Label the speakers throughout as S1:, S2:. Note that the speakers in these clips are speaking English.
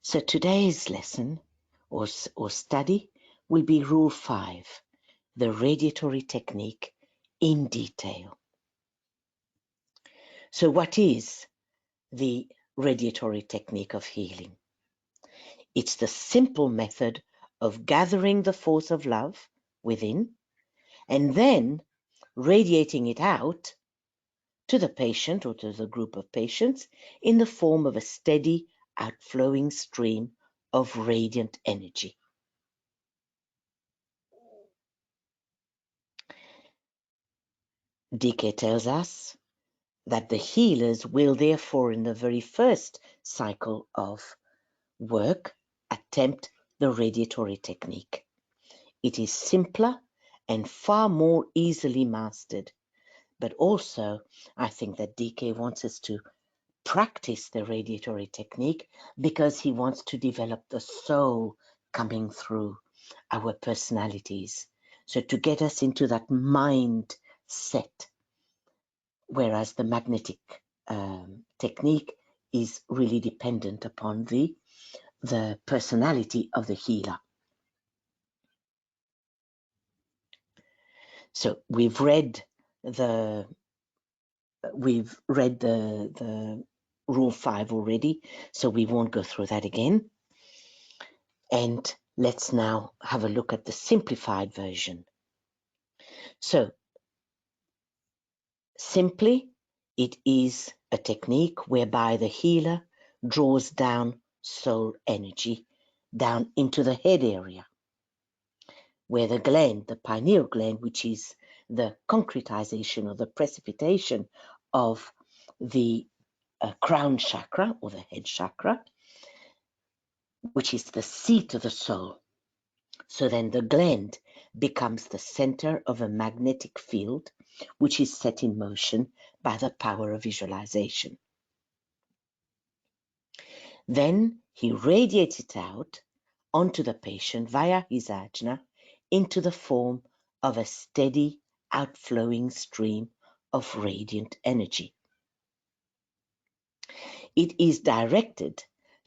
S1: So today's lesson or study will be Rule 5, the radiatory technique in detail. So what is the radiatory technique of healing? It's the simple method of gathering the force of love within and then radiating it out to the patient or to the group of patients in the form of a steady outflowing stream of radiant energy. DK tells us that the healers will therefore in the very first cycle of work attempt the radiatory technique. It is simpler and far more easily mastered, but also I think that DK wants us to practice the radiatory technique because he wants to develop the soul coming through our personalities. So to get us into that mind set, whereas the magnetic technique is really dependent upon the personality of the healer. So we've read the Rule 5 already, so we won't go through that again. And let's now have a look at the simplified version. So simply, it is a technique whereby the healer draws down soul energy down into the head area, where the gland, the pineal gland, which is the concretization or the precipitation of the crown chakra or the head chakra, which is the seat of the soul. So then the gland becomes the center of a magnetic field, which is set in motion by the power of visualization. Then he radiates it out onto the patient via his ajna into the form of a steady outflowing stream of radiant energy. It is directed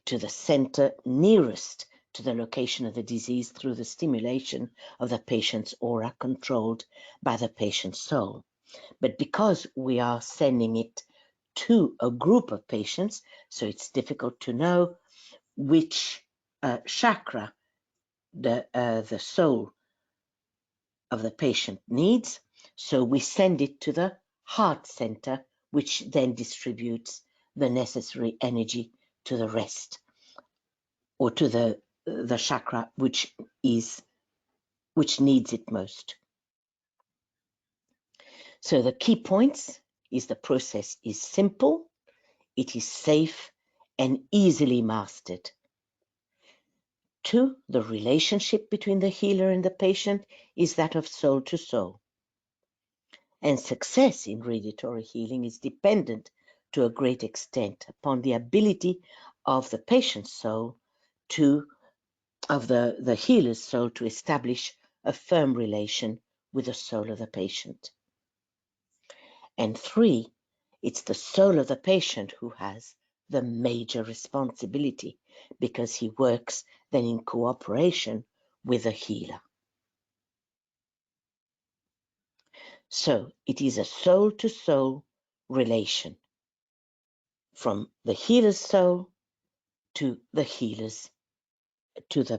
S1: to the center nearest to the location of the disease through the stimulation of the patient's aura controlled by the patient's soul. But because we are sending it to a group of patients, so it's difficult to know which chakra the soul of the patient needs. So we send it to the heart center, which then distributes the necessary energy to the rest, or to the chakra which needs it most. So the key points is the process is simple, it is safe and easily mastered. 2, the relationship between the healer and the patient is that of soul to soul. And success in radiatory healing is dependent to a great extent upon the ability of the patient's soul of the healer's soul to establish a firm relation with the soul of the patient. And 3, it's the soul of the patient who has the major responsibility because he works then in cooperation with the healer. So it is a soul-to-soul relation from the healer's soul to the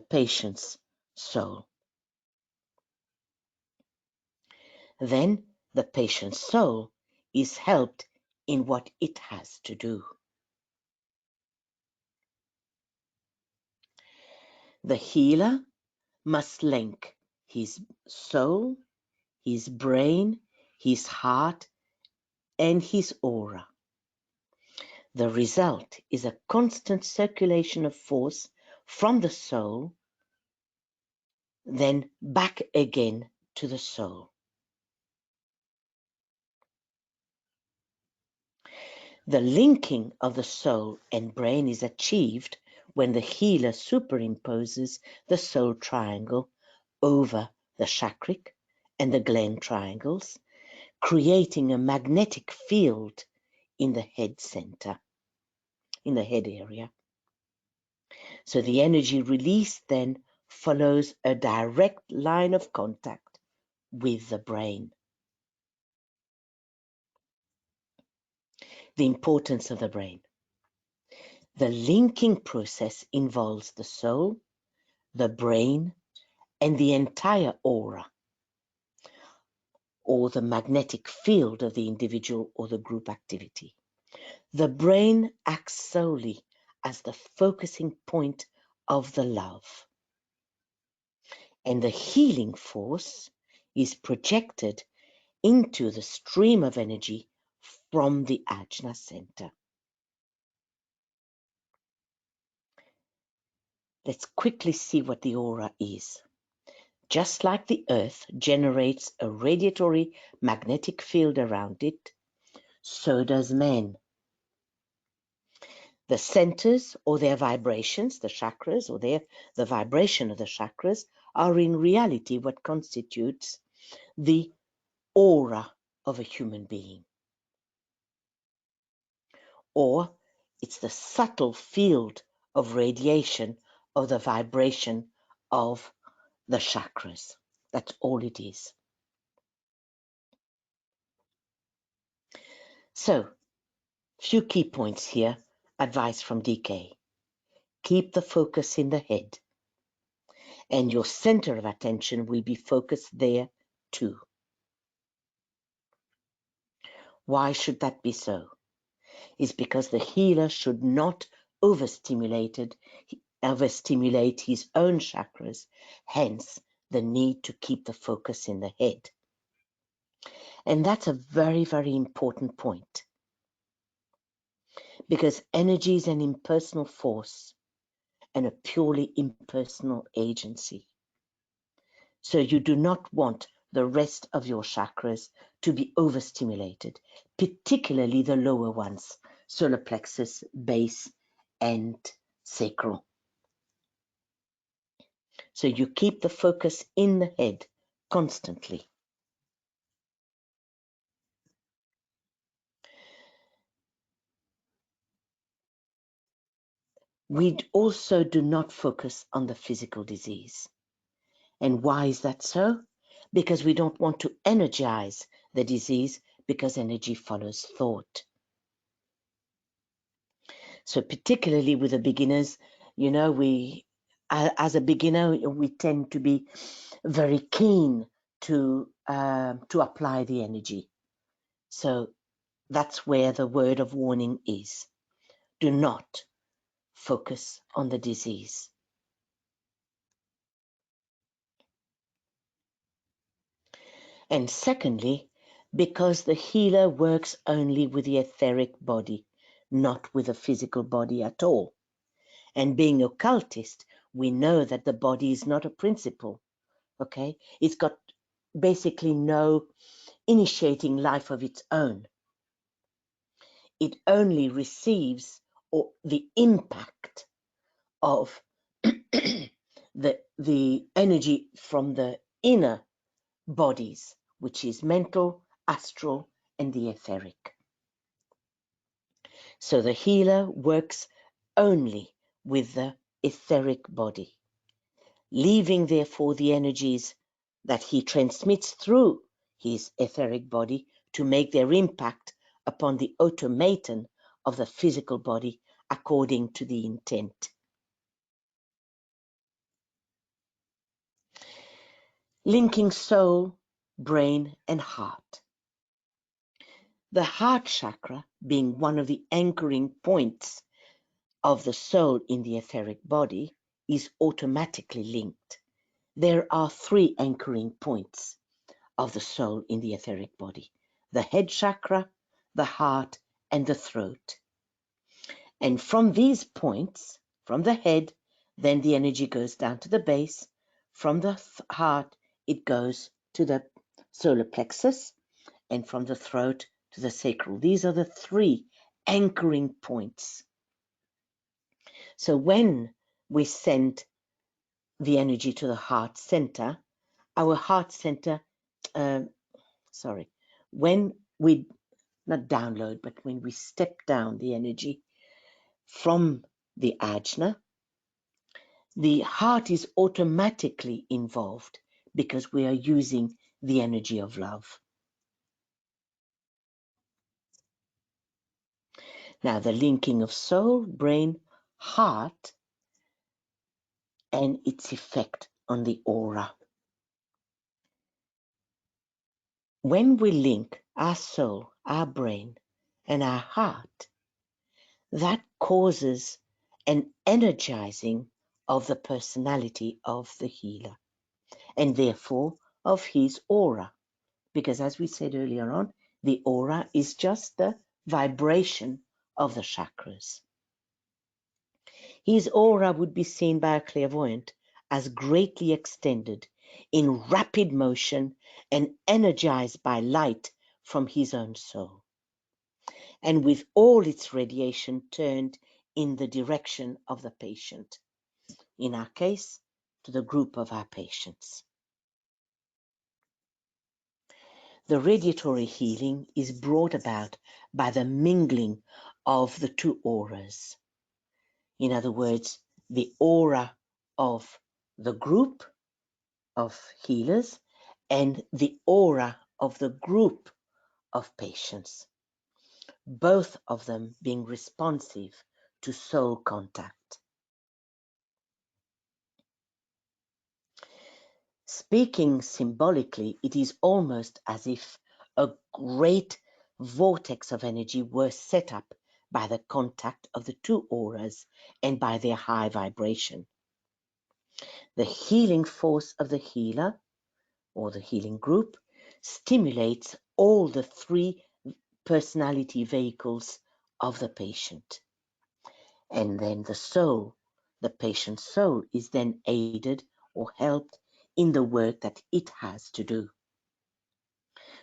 S1: patient's soul. Then the patient's soul is helped in what it has to do. The healer must link his soul, his brain, his heart, and his aura. The result is a constant circulation of force from the soul, then back again to the soul. The linking of the soul and brain is achieved when the healer superimposes the soul triangle over the chakric and the gland triangles, creating a magnetic field in the head center, in the head area. So the energy released then follows a direct line of contact with the brain. The importance of the brain. The linking process involves the soul, the brain, and the entire aura, or the magnetic field of the individual or the group activity. The brain acts solely as the focusing point of the love, and the healing force is projected into the stream of energy from the ajna center. Let's quickly see what the aura is. Just like the Earth generates a radiatory magnetic field around it, so does man. The centers or their vibrations, the chakras or the vibration of the chakras, are in reality what constitutes the aura of a human being. Or it's the subtle field of radiation or the vibration of the chakras. That's all it is. So, few key points here, advice from DK. Keep the focus in the head, and your center of attention will be focused there too. Why should that be so? Is because the healer should not overstimulate his own chakras, hence the need to keep the focus in the head. And that's a very, very important point, because energy is an impersonal force and a purely impersonal agency. So you do not want the rest of your chakras to be overstimulated, particularly the lower ones, solar plexus, base, and sacral. So you keep the focus in the head constantly. We also do not focus on the physical disease. And why is that so? Because we don't want to energize the disease, because energy follows thought. So particularly with the beginners, as a beginner, we tend to be very keen to apply the energy. So that's where the word of warning is. Do not focus on the disease. And secondly, because the healer works only with the etheric body, not with the physical body at all. And being occultist, we know that the body is not a principle, okay? It's got basically no initiating life of its own. It only receives the impact of the energy from the inner bodies, which is mental, astral, and the etheric. So the healer works only with the etheric body, leaving therefore the energies that he transmits through his etheric body to make their impact upon the automaton of the physical body according to the intent. Linking soul, brain, and heart. The heart chakra, being one of the anchoring points of the soul in the etheric body, is automatically linked. There are 3 anchoring points of the soul in the etheric body: the head chakra, the heart, and the throat. And from these points, from the head, then the energy goes down to the base. From the heart, it goes to the solar plexus, and from the throat to the sacral. These are the 3 anchoring points. So when we send the energy to the heart center, our heart center, when we, not download, but when we step down the energy from the ajna, the heart is automatically involved because we are using the energy of love. Now, the linking of soul, brain, heart, and its effect on the aura. When we link our soul, our brain, and our heart, that causes an energizing of the personality of the healer, and therefore of his aura. Because as we said earlier on, the aura is just the vibration of the chakras. His aura would be seen by a clairvoyant as greatly extended, in rapid motion, and energized by light from his own soul, and with all its radiation turned in the direction of the patient, in our case, to the group of our patients. The radiatory healing is brought about by the mingling of the two auras. In other words, the aura of the group of healers and the aura of the group of patients, both of them being responsive to soul contact. Speaking symbolically, it is almost as if a great vortex of energy were set up by the contact of the two auras and by their high vibration. The healing force of the healer, or the healing group, stimulates all the three personality vehicles of the patient. And then the soul, the patient's soul, is then aided or helped in the work that it has to do.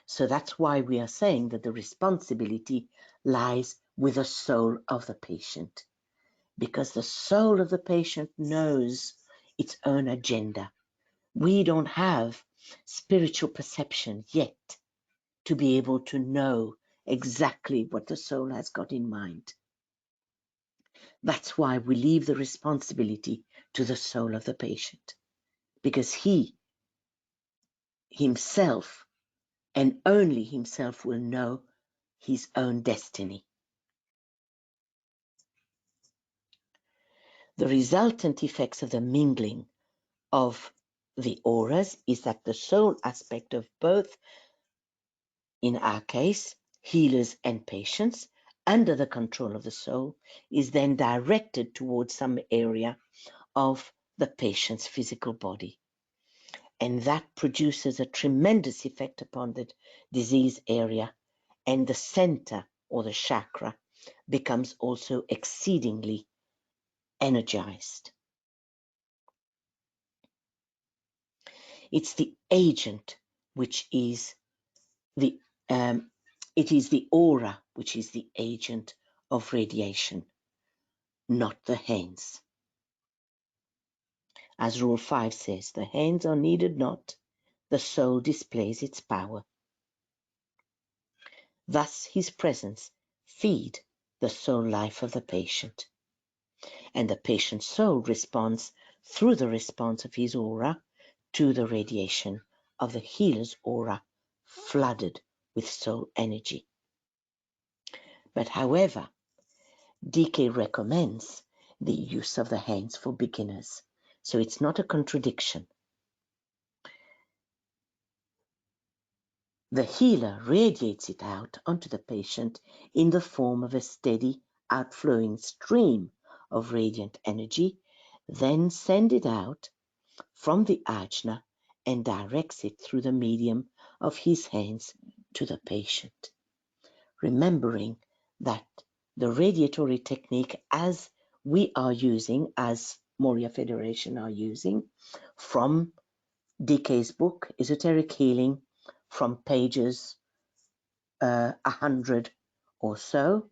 S1: So that's why we are saying that the responsibility lies with the soul of the patient, because the soul of the patient knows its own agenda. We don't have spiritual perception yet to be able to know exactly what the soul has got in mind. That's why we leave the responsibility to the soul of the patient, because he himself and only himself will know his own destiny. The resultant effects of the mingling of the auras is that the soul aspect of both, in our case, healers and patients, under the control of the soul, is then directed towards some area of the patient's physical body. And that produces a tremendous effect upon the disease area, and the center or the chakra becomes also exceedingly energized. It's the agent which is the it is the aura which is the agent of radiation, not the hands. As Rule 5 says, the hands are needed not, the soul displays its power. Thus his presence feed the soul life of the patient, and the patient's soul responds through the response of his aura to the radiation of the healer's aura, flooded with soul energy. But however, DK recommends the use of the hands for beginners, so it's not a contradiction. The healer radiates it out onto the patient in the form of a steady outflowing stream of radiant energy, then sends it out from the ajna and directs it through the medium of his hands to the patient. Remembering that the radiatory technique, as we are using, as Moria Federation are using, from DK's book, Esoteric Healing, from pages 100 or so,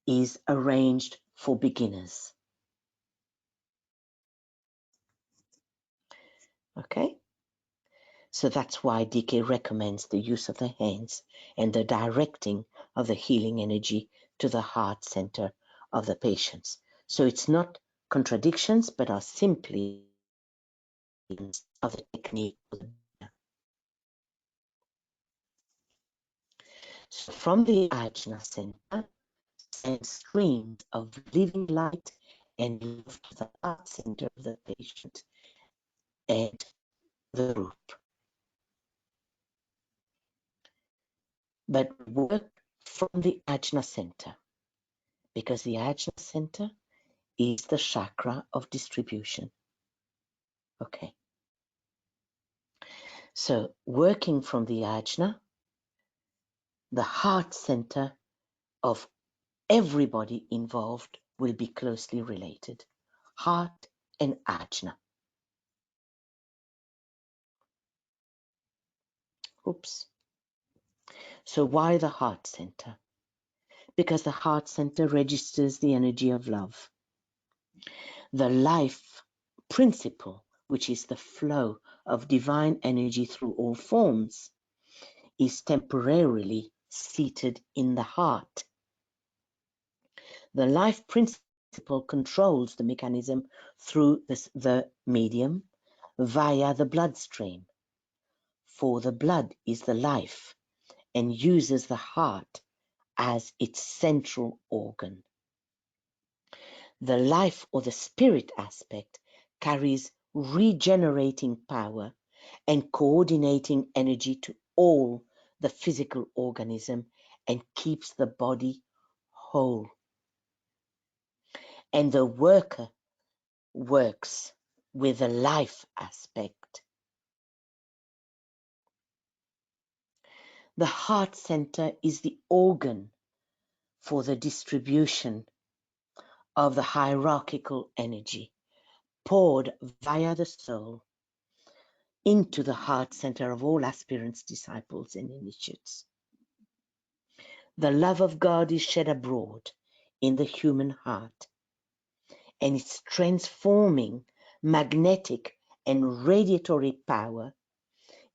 S1: is arranged for beginners. Okay? So that's why DK recommends the use of the hands and the directing of the healing energy to the heart center of the patients. So it's not contradictions, but are simply of the technique. So from the ajna center, send streams of living light and love to the heart center of the patient and the group. But work from the ajna center, because the ajna center is the chakra of distribution. Okay. So working from the ajna, the heart center of everybody involved will be closely related. Heart and ajna. Oops. So why the heart center? Because the heart center registers the energy of love. The life principle, which is the flow of divine energy through all forms, is temporarily seated in the heart. The life principle controls the mechanism through the medium via the bloodstream, for the blood is the life and uses the heart as its central organ. The life or the spirit aspect carries regenerating power and coordinating energy to all the physical organism and keeps the body whole. And the worker works with the life aspect. The heart center is the organ for the distribution of the hierarchical energy poured via the soul into the heart center of all aspirants, disciples, and initiates. The love of God is shed abroad in the human heart, and its transforming magnetic and radiatory power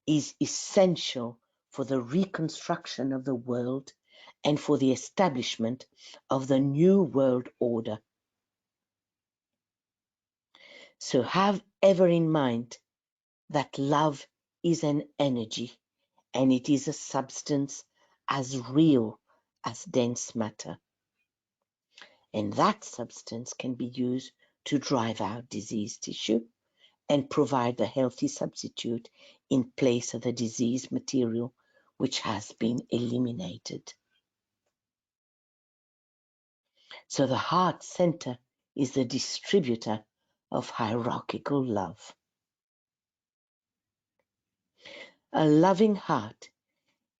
S1: is essential for the reconstruction of the world and for the establishment of the new world order. So have ever in mind that love is an energy and it is a substance as real as dense matter. And that substance can be used to drive out diseased tissue and provide a healthy substitute in place of the diseased material which has been eliminated. So the heart center is the distributor of hierarchical love. A loving heart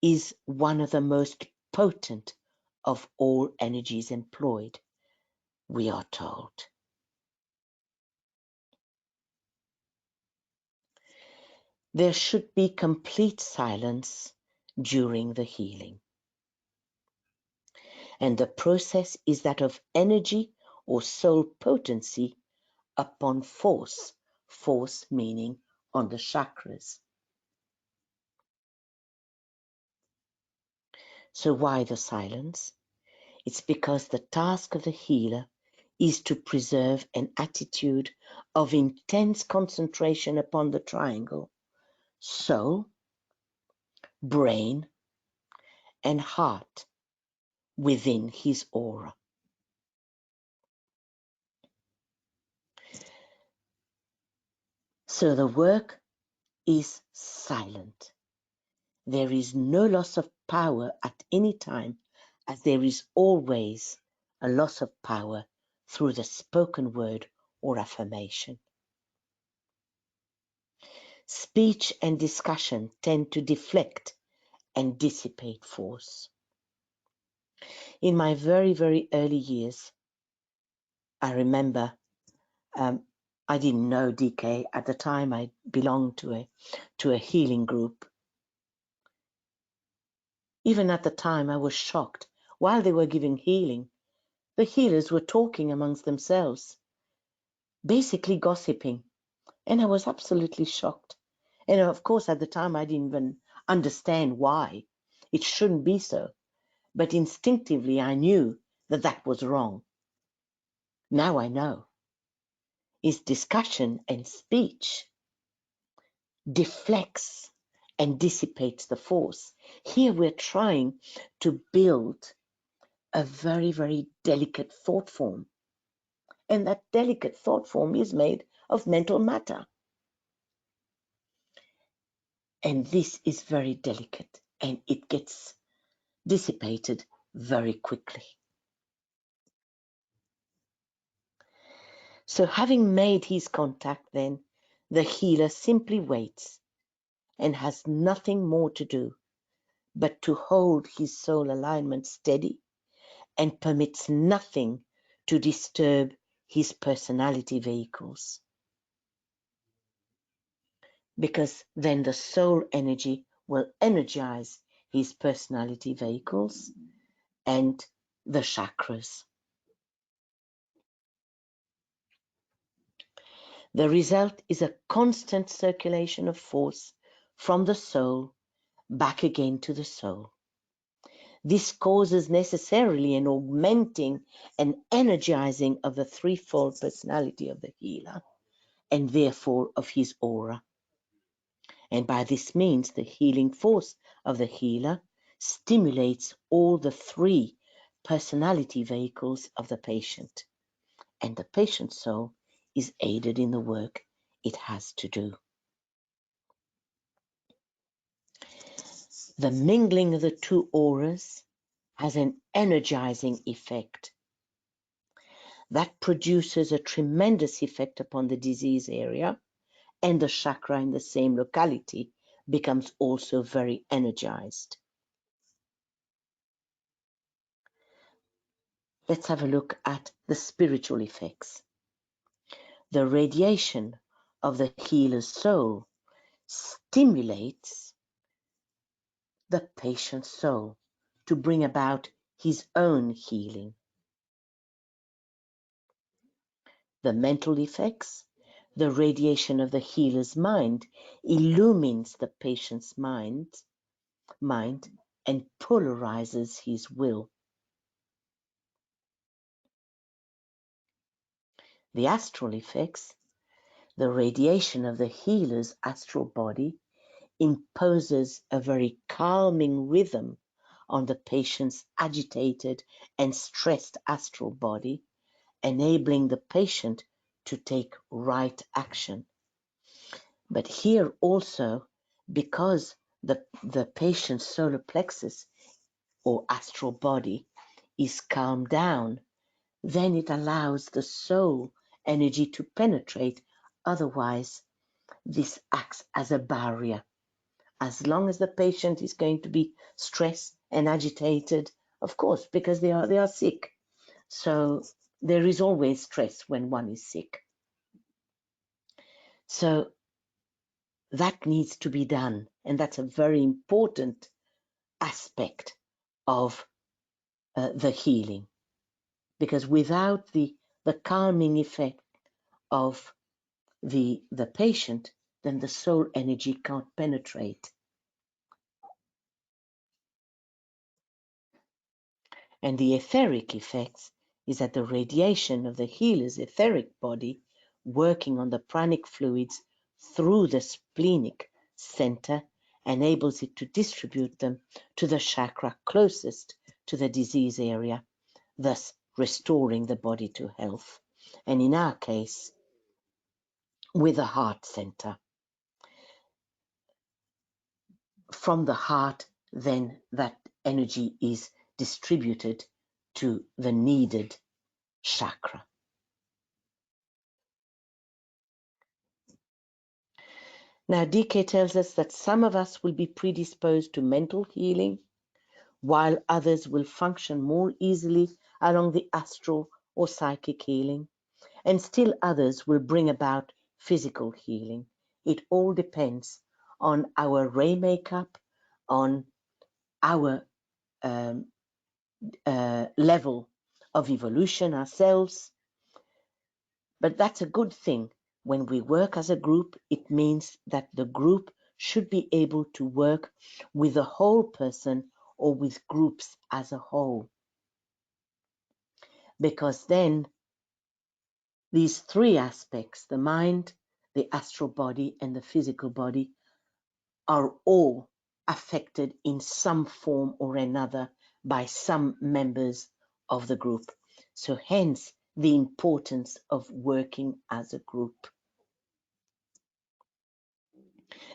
S1: is one of the most potent of all energies employed, we are told. There should be complete silence during the healing. And the process is that of energy or soul potency upon force, force meaning on the chakras. So why the silence? It's because the task of the healer is to preserve an attitude of intense concentration upon the triangle, soul, brain, and heart within his aura. So the work is silent. There is no loss of power at any time, as there is always a loss of power through the spoken word or affirmation. Speech and discussion tend to deflect and dissipate force. In my very, very early years, I remember I didn't know DK at the time. I belonged to a healing group. Even at the time, I was shocked. While they were giving healing, the healers were talking amongst themselves, basically gossiping, and I was absolutely shocked. And of course, at the time, I didn't even understand why. It shouldn't be so. But instinctively, I knew that that was wrong. Now I know. is discussion and speech deflects and dissipates the force. Here we're trying to build a very, very delicate thought form. And that delicate thought form is made of mental matter. And this is very delicate and it gets dissipated very quickly. So having made his contact then, the healer simply waits and has nothing more to do but to hold his soul alignment steady and permits nothing to disturb his personality vehicles. Because then the soul energy will energize his personality vehicles and the chakras. The result is a constant circulation of force from the soul back again to the soul. This causes necessarily an augmenting and energizing of the threefold personality of the healer and therefore of his aura. And by this means, the healing force of the healer stimulates all the three personality vehicles of the patient, and the patient's soul is aided in the work it has to do. The mingling of the two auras has an energizing effect that produces a tremendous effect upon the disease area, and the chakra in the same locality becomes also very energized. Let's have a look at the spiritual effects. The radiation of the healer's soul stimulates the patient's soul to bring about his own healing. The mental effects, the radiation of the healer's mind illumines the patient's mind and polarizes his will. The astral effects, the radiation of the healer's astral body imposes a very calming rhythm on the patient's agitated and stressed astral body, enabling the patient to take right action. But here also, because the patient's solar plexus or astral body is calmed down, then it allows the soul energy to penetrate. Otherwise, this acts as a barrier. As long as the patient is going to be stressed and agitated, of course, because they are sick. So there is always stress when one is sick. So that needs to be done, and that's a very important aspect of the healing, because without the calming effect of the patient, then the soul energy can't penetrate. And the etheric effects is that the radiation of the healer's etheric body working on the pranic fluids through the splenic center enables it to distribute them to the chakra closest to the disease area, thus restoring the body to health. And in our case, with the heart center. From the heart, then that energy is distributed to the needed chakra. Now, DK tells us that some of us will be predisposed to mental healing, while others will function more easily along the astral or psychic healing, and still others will bring about physical healing. It all depends on our ray makeup, on our level of evolution ourselves. But that's a good thing. When we work as a group, it means that the group should be able to work with the whole person or with groups as a whole. Because then These three aspects, the mind, the astral body, and the physical body, are all affected in some form or another by some members of the group. So hence the importance of working as a group.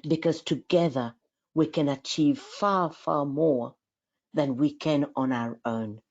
S1: Because together we can achieve far, far more than we can on our own.